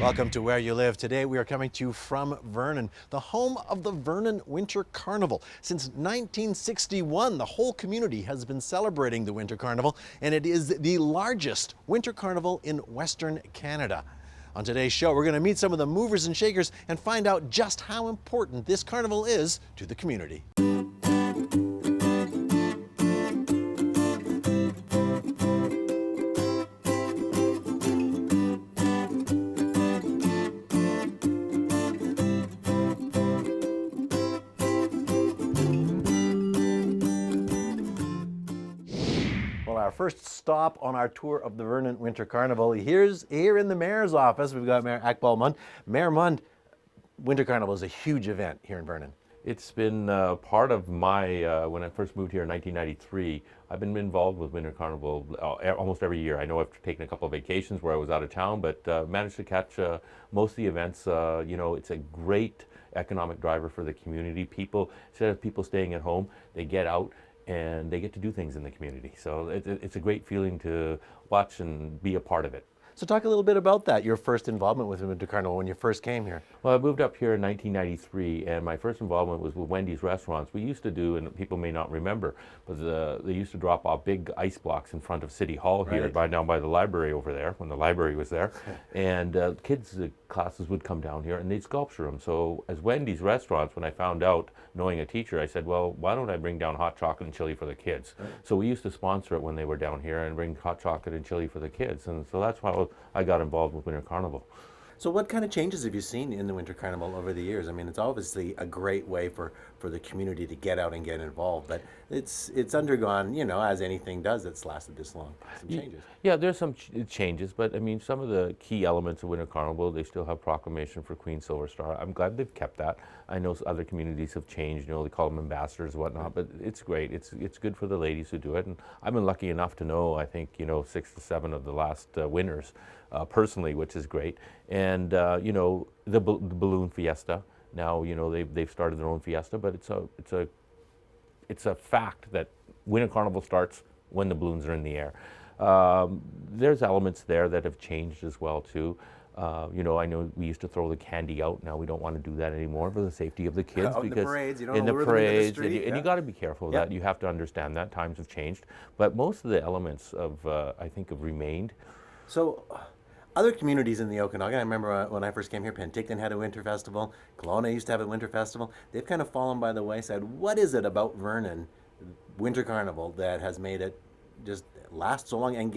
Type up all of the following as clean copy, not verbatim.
Welcome to Where You Live. Today we are coming to you from Vernon, the home of the Vernon Winter Carnival. Since 1961, the whole community has been celebrating the Winter Carnival, and it is the largest winter carnival in Western Canada. On today's show, we're going to meet some of the movers and shakers and find out just how important this carnival is to the community. Our first stop on our tour of the Vernon Winter Carnival. Here in the Mayor's office, we've got Mayor Akbal Mund. Mayor Mund, Winter Carnival is a huge event here in Vernon. It's been part of my, when I first moved here in 1993, I've been involved with Winter Carnival almost every year. I know I've taken a couple of vacations where I was out of town, but managed to catch most of the events. It's a great economic driver for the community. People, instead of people staying at home, they get out and they get to do things in the community. So it's a great feeling to watch and be a part of it. So talk a little bit about that, your first involvement with Winter Carnival when you first came here. Well, I moved up here in 1993, and my first involvement was with Wendy's Restaurants. We used to do, and people may not remember, but they used to drop off big ice blocks in front of City Hall here, down by the library over there, when the library was there. And kids' classes would come down here, and they'd sculpture them. So as Wendy's Restaurants, when I found out, knowing a teacher, I said, well, why don't I bring down hot chocolate and chili for the kids? So we used to sponsor it when they were down here and bring hot chocolate and chili for the kids. And so that's how I got involved with Winter Carnival. So what kind of changes have you seen in the Winter Carnival over the years? I mean, it's obviously a great way for the community to get out and get involved, but it's undergone, as anything does that's lasted this long, some changes. Yeah, there's some changes, but I mean, some of the key elements of Winter Carnival, they still have proclamation for Queen Silverstar. I'm glad they've kept that. I know other communities have changed, they call them ambassadors and whatnot, but it's great. It's good for the ladies who do it, and I've been lucky enough to know, I think, 6 to 7 of the last winners personally, which is great. And the balloon fiesta. Now they've started their own fiesta, but it's a fact that Winter Carnival starts when the balloons are in the air. There's elements there that have changed as well too. I know we used to throw the candy out. Now we don't want to do that anymore for the safety of the kids. Because in the parades, you don't in the lure parades, them into the street, and you got to be careful of that. You have to understand that times have changed, but most of the elements of I think have remained. So. Other communities in the Okanagan, I remember when I first came here, Penticton had a winter festival, Kelowna used to have a winter festival. They've kind of fallen by the wayside. What is it about Vernon Winter Carnival that has made it just last so long and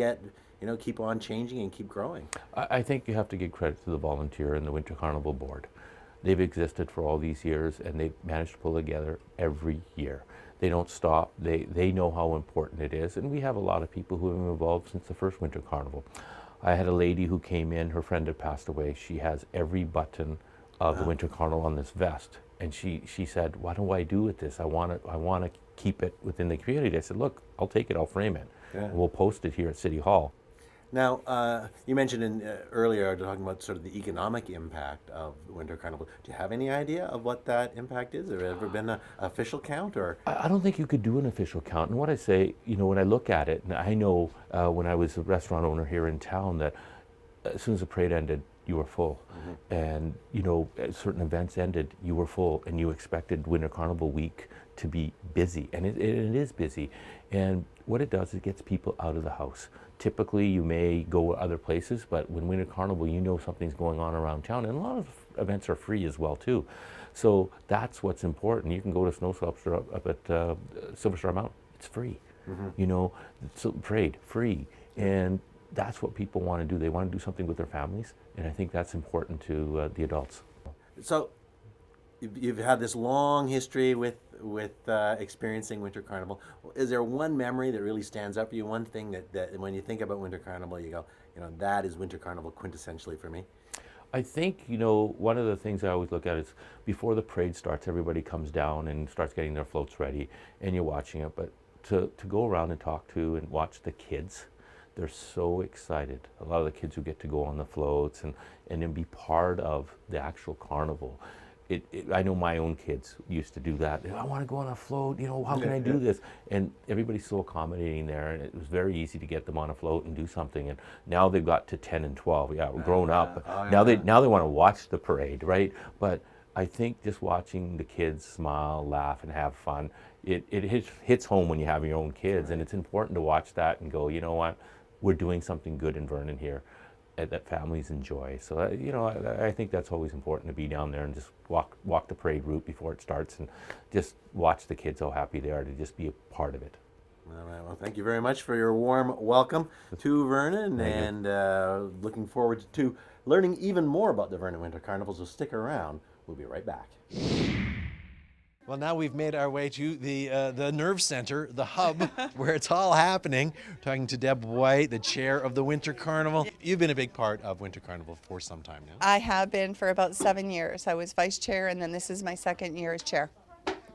keep on changing and keep growing? I think you have to give credit to the volunteer and the Winter Carnival board. They've existed for all these years, and they've managed to pull together every year. They don't stop. They know how important it is, and we have a lot of people who have been involved since the first Winter Carnival. I had a lady who came in, her friend had passed away. She has every button of the Winter Carnival on this vest. And she said, what do I do with this? I want to keep it within the community. I said, look, I'll take it, I'll frame it. Yeah. And we'll post it here at City Hall. Now, you mentioned earlier talking about sort of the economic impact of the Winter Carnival. Do you have any idea of what that impact is? Has there ever been an official count? Or I don't think you could do an official count. And what I say, when I look at it, and I know when I was a restaurant owner here in town that as soon as the parade ended, you were full. And, as certain events ended, you were full, and you expected Winter Carnival week to be busy, and it is busy. And what it does, it gets people out of the house. Typically, you may go other places, but when Winter Carnival, something's going on around town, and a lot of events are free as well too. So that's what's important. You can go to Snow Sculpture up at Silverstar Mountain. It's free. So parade free, and that's what people want to do. They want to do something with their families, and I think that's important to the adults. So you've had this long history with experiencing Winter Carnival. Is there one memory that really stands out for you? One thing that when you think about Winter Carnival, you go, that is Winter Carnival quintessentially for me? I think, one of the things I always look at is before the parade starts, everybody comes down and starts getting their floats ready, and you're watching it. But to go around and talk to and watch the kids, they're so excited. A lot of the kids who get to go on the floats and then be part of the actual carnival. I know my own kids used to do that. I want to go on a float, how can I do this? And everybody's so accommodating there, and it was very easy to get them on a float and do something. And now they've got to 10 and 12. Yeah, grown up. Now they want to watch the parade, right? But I think just watching the kids smile, laugh, and have fun, it hits home when you have your own kids, and it's important to watch that and go, you know what, we're doing something good in Vernon here that families enjoy. So I think that's always important, to be down there and just walk the parade route before it starts and just watch the kids, how happy they are to just be a part of it. All right, well, thank you very much for your warm welcome to Vernon, and looking forward to learning even more about the Vernon Winter Carnival, so stick around. We'll be right back. Well, now we've made our way to the nerve center, the hub, where it's all happening. We're talking to Deb White, the chair of the Winter Carnival. You've been a big part of Winter Carnival for some time now. I have been for about 7 years. I was vice chair, and then this is my second year as chair.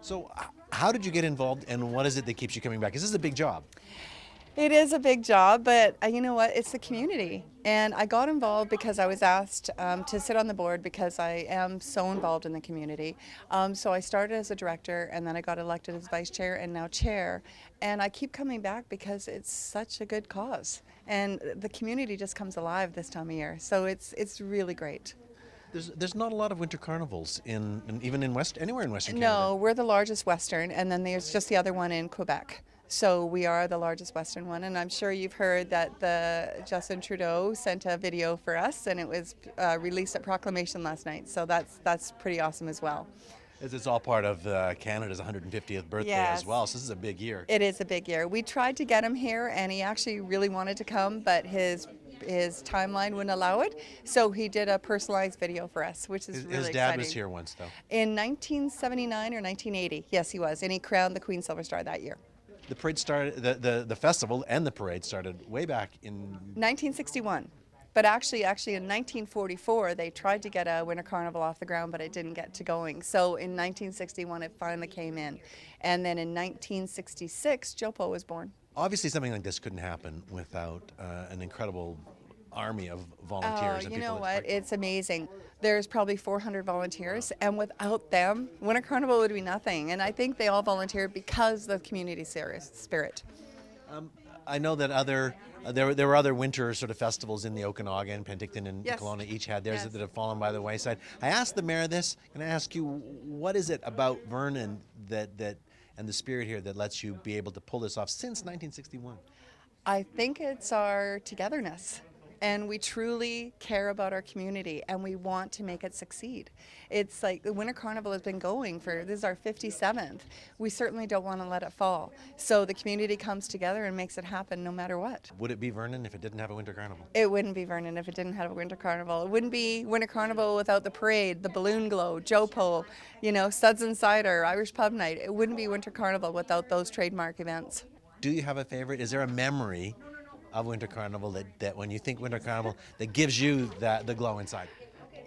So how did you get involved, and what is it that keeps you coming back? This is a big job. It is a big job, but you know what? It's the community. And I got involved because I was asked to sit on the board because I am so involved in the community. So I started as a director, and then I got elected as vice chair and now chair. And I keep coming back because it's such a good cause. And the community just comes alive this time of year. So it's really great. There's not a lot of winter carnivals even in anywhere in Western Canada. No, we're the largest Western, and then there's just the other one in Quebec. So we are the largest Western one, and I'm sure you've heard that Justin Trudeau sent a video for us, and it was released at Proclamation last night. So that's pretty awesome as well. It's all part of Canada's 150th birthday as well, so this is a big year. It is a big year. We tried to get him here, and he actually really wanted to come, but his timeline wouldn't allow it. So he did a personalized video for us, which is really exciting. His dad was here once, though. In 1979 or 1980, yes, he was, and he crowned the Queen Silverstar that year. The parade started, the festival and the parade started way back in 1961. But actually in 1944, they tried to get a winter carnival off the ground, but it didn't get to going. So in 1961, it finally came in. And then in 1966, Jopo was born. Obviously, something like this couldn't happen without an incredible army of volunteers. Oh, you know what? It's amazing. There's probably 400 volunteers, and without them, Winter Carnival would be nothing. And I think they all volunteered because of the community spirit. I know that there were other winter sort of festivals in the Okanagan, Penticton, and Kelowna each had theirs that have fallen by the wayside. I asked the mayor this, and I ask you, what is it about Vernon that and the spirit here that lets you be able to pull this off since 1961? I think it's our togetherness. And we truly care about our community, and we want to make it succeed. It's like the Winter Carnival has been going this is our 57th. We certainly don't want to let it fall. So the community comes together and makes it happen no matter what. Would it be Vernon if it didn't have a Winter Carnival? It wouldn't be Vernon if it didn't have a Winter Carnival. It wouldn't be Winter Carnival without the parade, the balloon glow, Jopo, Suds and Cider, Irish Pub Night. It wouldn't be Winter Carnival without those trademark events. Do you have a favorite? Is there a memory of Winter Carnival that when you think Winter Carnival that gives you the glow inside?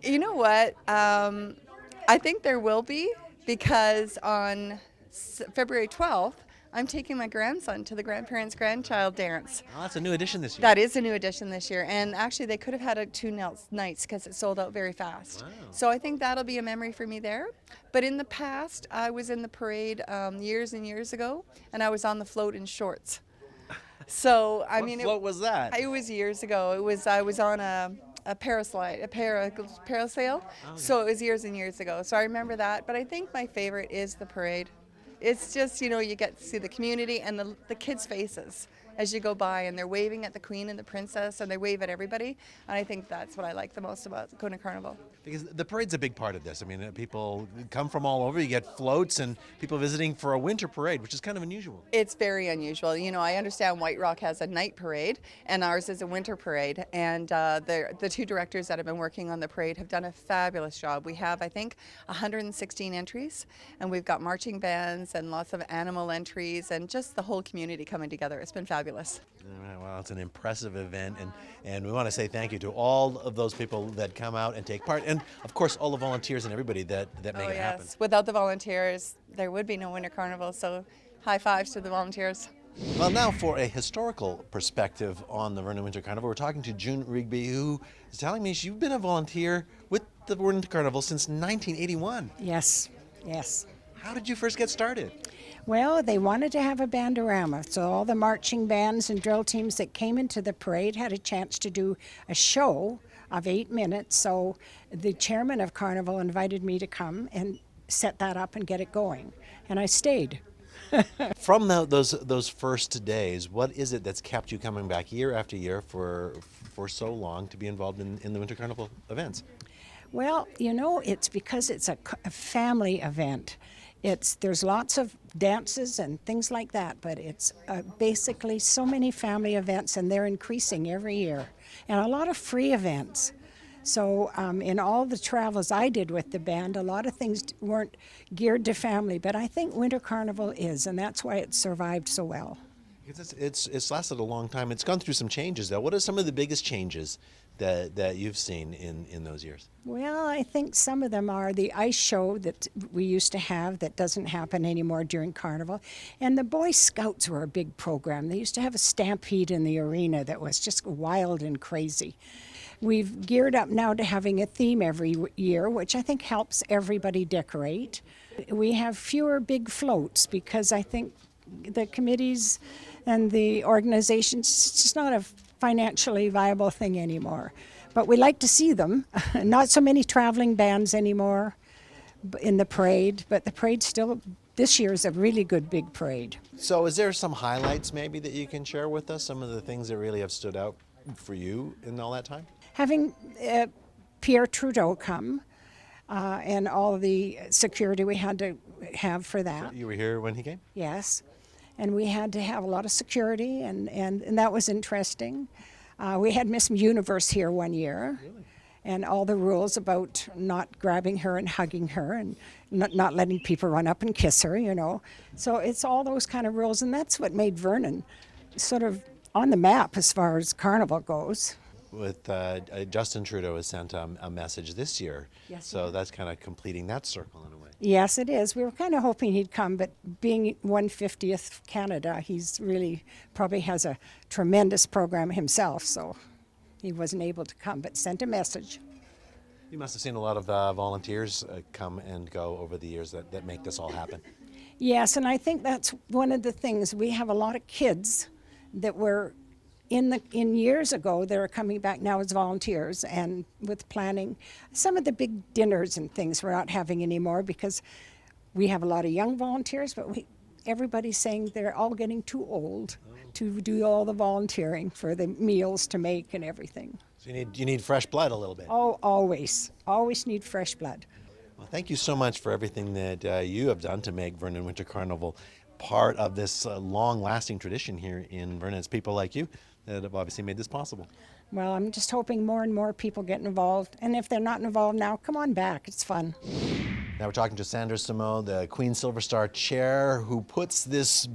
You know what? I think there will be, because on February 12th, I'm taking my grandson to the grandparents' grandchild dance. Oh, that's a new addition this year. That is a new addition this year, and actually they could have had it 2 nights because it sold out very fast. Wow. So I think that'll be a memory for me there. But in the past, I was in the parade years and years ago, and I was on the float in shorts. So what was that? It was years ago. I was on a parasail. Oh, So it was years and years ago. So I remember that. But I think my favorite is the parade. It's just, you get to see the community and the kids' faces as you go by, and they're waving at the Queen and the Princess, and they wave at everybody. And I think that's what I like the most about going to Carnival. Because the parade's a big part of this. I mean, people come from all over. You get floats and people visiting for a winter parade, which is kind of unusual. It's very unusual. I understand White Rock has a night parade, and ours is a winter parade. And the 2 directors that have been working on the parade have done a fabulous job. We have, I think, 116 entries, and we've got marching bands and lots of animal entries, and just the whole community coming together. It's been fabulous. All right, well, it's an impressive event, and we want to say thank you to all of those people that come out and take part, and of course all the volunteers and everybody that make it happen. Without the volunteers, there would be no Winter Carnival, so high fives to the volunteers. Well, now for a historical perspective on the Vernon Winter Carnival, we're talking to June Rigby, who is telling me you've been a volunteer with the Winter Carnival since 1981. Yes, yes. How did you first get started? Well, they wanted to have a bandorama, so all the marching bands and drill teams that came into the parade had a chance to do a show of 8 minutes. So the chairman of Carnival invited me to come and set that up and get it going, and I stayed. From those first days, what is it that's kept you coming back year after year for so long to be involved in the Winter Carnival events? Well, it's because it's a family event. There's lots of dances and things like that, but it's basically so many family events, and they're increasing every year, and a lot of free events. So in all the travels I did with the band, a lot of things weren't geared to family, but I think Winter Carnival is, and that's why it survived so well. It's lasted a long time. It's gone through some changes, though. What are some of the biggest changes that you've seen in those years? Well, I think some of them are the ice show that we used to have that doesn't happen anymore during Carnival. And the Boy Scouts were a big program. They used to have a stampede in the arena that was just wild and crazy. We've geared up now to having a theme every year, which I think helps everybody decorate. We have fewer big floats because I think the committees and the organizations, it's just not a financially viable thing anymore. But we like to see them. Not so many traveling bands anymore in the parade, but the parade still, this year is a really good big parade. So is there some highlights maybe that you can share with us, some of the things that really have stood out for you in all that time? Having Pierre Trudeau come and all the security we had to have for that. You were here when he came? Yes. And we had to have a lot of security, and that was interesting. We had Miss Universe here one year. Really? And all the rules about not grabbing her and hugging her and not letting people run up and kiss her, So it's all those kind of rules, and that's what made Vernon sort of on the map as far as Carnival goes. With Justin Trudeau has sent a message this year, Yes, so that's kind of completing that circle in a way. Yes, it is. We were kind of hoping he'd come, but being 150th Canada, he's really probably has a tremendous program himself, so he wasn't able to come, but sent a message. You must have seen a lot of volunteers come and go over the years that make this all happen. Yes, and I think that's one of the things. We have a lot of kids that were in years ago, they're coming back now as volunteers, and with planning some of the big dinners and things we're not having anymore because we have a lot of young volunteers, but everybody's saying they're all getting too old to do all the volunteering for the meals to make and everything. So you need fresh blood a little bit. Oh, always need fresh blood. Well, thank you so much for everything that you have done to make Vernon Winter Carnival part of this long-lasting tradition here in Vernon. It's people like you that have obviously made this possible. Well, I'm just hoping more and more people get involved. And if they're not involved now, come on back. It's fun. Now we're talking to Sandra Simo, the Queen Silverstar chair, who puts this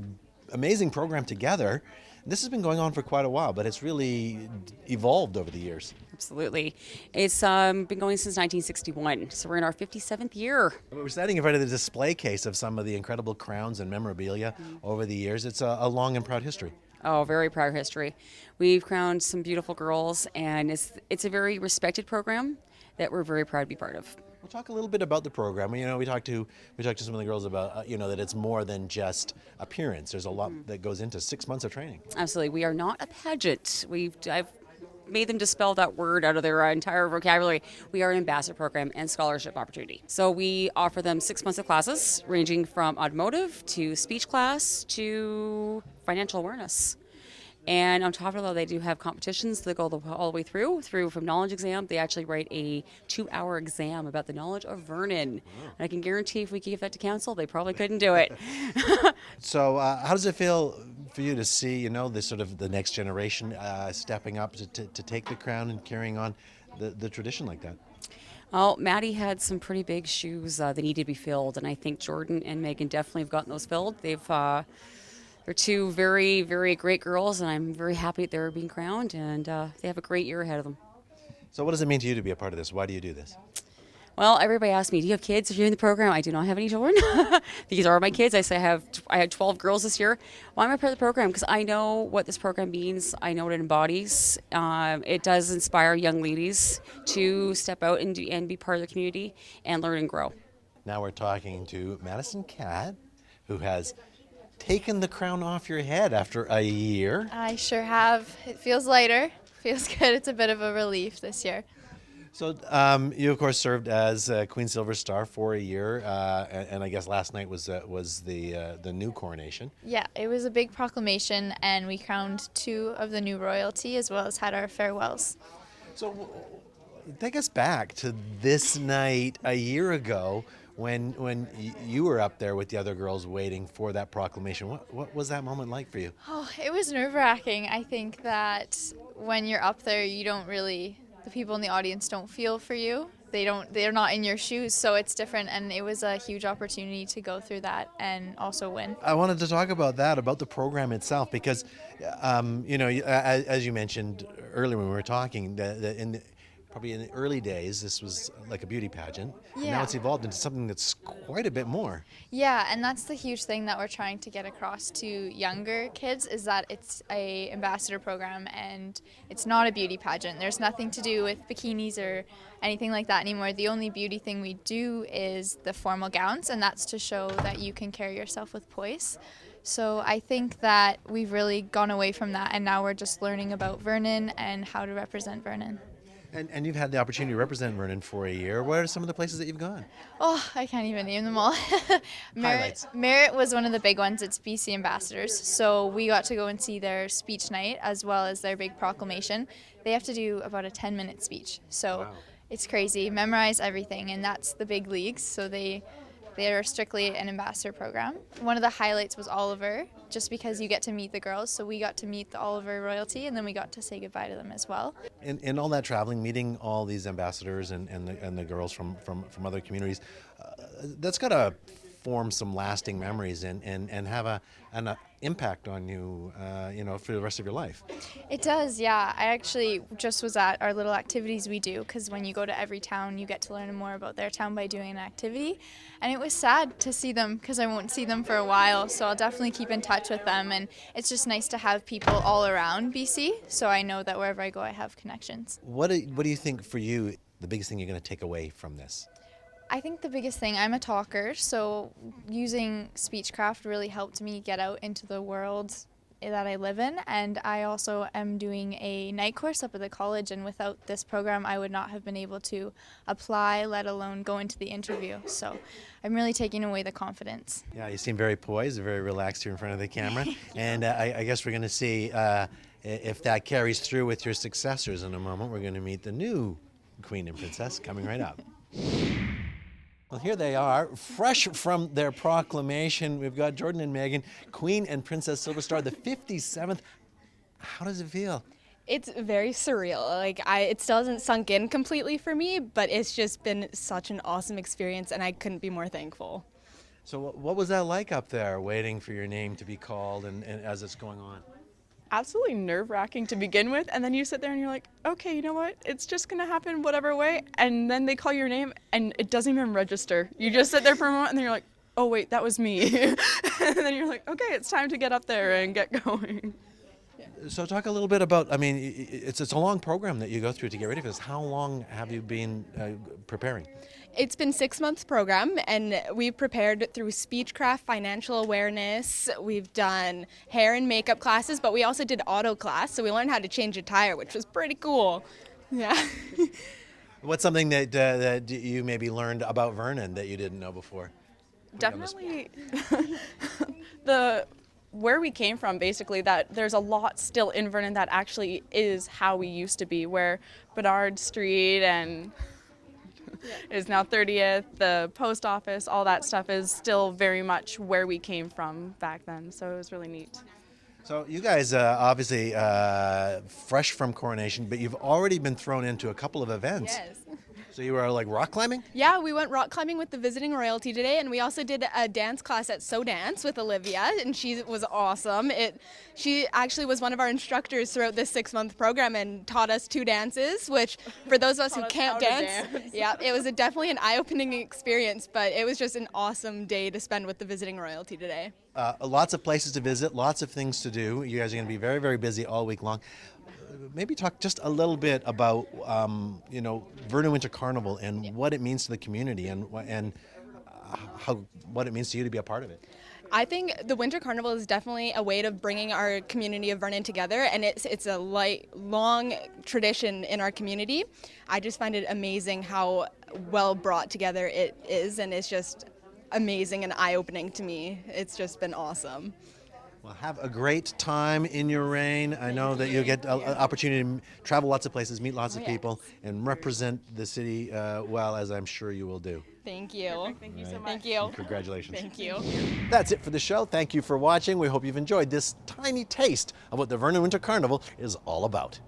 amazing program together. This has been going on for quite a while, but it's really evolved over the years. Absolutely. It's been going since 1961, so we're in our 57th year. We're standing in front of the display case of some of the incredible crowns and memorabilia over the years. It's a long and proud history. Oh, very proud history. We've crowned some beautiful girls, and it's a very respected program that we're very proud to be part of. We'll talk a little bit about the program. We talked to some of the girls about that it's more than just appearance. There's a lot that goes into 6 months of training. Absolutely. We are not a pageant. I've made them dispel that word out of their entire vocabulary. We are an ambassador program and scholarship opportunity. So we offer them 6 months of classes ranging from automotive to speech class to financial awareness. And on top of that, they do have competitions that go all the way through from knowledge exam. They actually write a 2-hour exam about the knowledge of Vernon. And I can guarantee if we gave that to council, they probably couldn't do it. So how does it feel for you to see, the next generation stepping up to take the crown and carrying on the tradition like that? Well, Maddie had some pretty big shoes that needed to be filled, and I think Jordan and Megan definitely have gotten those filled. They're two very, very great girls, and I'm very happy that they're being crowned, and they have a great year ahead of them. So what does it mean to you to be a part of this? Why do you do this? Well, everybody asks me, do you have kids? Are you in the program? I do not have any children. These are my kids. I say I had 12 girls this year. Why am I part of the program? Because I know what this program means. I know what it embodies. It does inspire young ladies to step out and be part of the community and learn and grow. Now we're talking to Madison Cat, who has taken the crown off your head after a year. I sure have. It feels lighter. Feels good. It's a bit of a relief this year. So you, of course, served as Queen Silverstar for a year, and I guess last night was the new coronation. Yeah, it was a big proclamation, and we crowned 2 of the new royalty as well as had our farewells. So take us back to this night a year ago when you were up there with the other girls waiting for that proclamation. What was that moment like for you? Oh, it was nerve-wracking. I think that when you're up there, the people in the audience don't feel for you. They're not in your shoes, so it's different, and it was a huge opportunity to go through that and also win. I wanted to talk about that, about the program itself, because, as you mentioned earlier when we were talking, probably in the early days, this was like a beauty pageant. And now Yeah. it's evolved into something that's quite a bit more. Yeah, and that's the huge thing that we're trying to get across to younger kids is that it's a ambassador program and it's not a beauty pageant. There's nothing to do with bikinis or anything like that anymore. The only beauty thing we do is the formal gowns, and that's to show that you can carry yourself with poise. So I think that we've really gone away from that, and now we're just learning about Vernon and how to represent Vernon. And you've had the opportunity to represent Vernon for a year. What are some of the places that you've gone? Oh, I can't even name them all. Highlights. Merit was one of the big ones. It's BC Ambassadors. So we got to go and see their speech night as well as their big proclamation. They have to do about a 10-minute speech. So Wow. It's crazy. Memorize everything, and that's the big leagues. So they're strictly an ambassador program. One of the highlights was Oliver, just because you get to meet the girls. So we got to meet the Oliver royalty, and then we got to say goodbye to them as well. In all that traveling, meeting all these ambassadors and the girls from other communities, that's got to form some lasting memories and have an impact on you, for the rest of your life. It does, yeah. I actually just was at our little activities we do, because when you go to every town, you get to learn more about their town by doing an activity. And it was sad to see them, because I won't see them for a while, so I'll definitely keep in touch with them. And it's just nice to have people all around BC, so I know that wherever I go, I have connections. What do you think for you, the biggest thing you're going to take away from this? I think the biggest thing, I'm a talker, so using Speechcraft really helped me get out into the world that I live in, and I also am doing a night course up at the college, and without this program I would not have been able to apply, let alone go into the interview. So I'm really taking away the confidence. Yeah, you seem very poised, very relaxed here in front of the camera, and I guess we're going to see if that carries through with your successors in a moment. We're going to meet the new Queen and Princess coming right up. Well, here they are, fresh from their proclamation. We've got Jordan and Megan, Queen and Princess Silverstar, the 57th. How does it feel? It's very surreal. It still hasn't sunk in completely for me, but it's just been such an awesome experience, and I couldn't be more thankful. So what was that like up there, waiting for your name to be called and as it's going on? Absolutely nerve-wracking to begin with, and then you sit there and you're like, okay, you know what, it's just gonna happen whatever way, and then they call your name and it doesn't even register. You just sit there for a moment and then you're like, oh wait, that was me. And then you're like, okay, it's time to get up there and get going. So talk a little bit about, it's a long program that you go through to get ready for this. How long have you been preparing? It's been 6 months program, and we've prepared through Speechcraft, financial awareness. We've done hair and makeup classes, but we also did auto class, so we learned how to change a tire, which was pretty cool. Yeah. What's something that you maybe learned about Vernon that you didn't know before? Definitely where we came from, basically, that there's a lot still in Vernon that actually is how we used to be, where Bernard Street and is now 30th, the post office, all that stuff is still very much where we came from back then, so it was really neat. So you guys fresh from coronation, but you've already been thrown into a couple of events. Yes. So you were like rock climbing? Yeah, we went rock climbing with the visiting royalty today, and we also did a dance class at So Dance with Olivia, and she was awesome. She actually was one of our instructors throughout this 6-month program and taught us 2 dances, which for those of us who can't dance, yeah, it was definitely an eye-opening experience, but it was just an awesome day to spend with the visiting royalty today. Lots of places to visit, lots of things to do. You guys are going to be very, very busy all week long. Maybe talk just a little bit about, Vernon Winter Carnival and what it means to the community and what it means to you to be a part of it. I think the Winter Carnival is definitely a way of bringing our community of Vernon together, and it's a long tradition in our community. I just find it amazing how well brought together it is, and it's just amazing and eye-opening to me. It's just been awesome. Well, have a great time in your reign. I know that you'll get an opportunity to travel lots of places, meet lots of people, and represent the city well, as I'm sure you will do. Thank you. Perfect. Thank you so much. Thank you. Congratulations. Thank you. That's it for the show. Thank you for watching. We hope you've enjoyed this tiny taste of what the Vernon Winter Carnival is all about.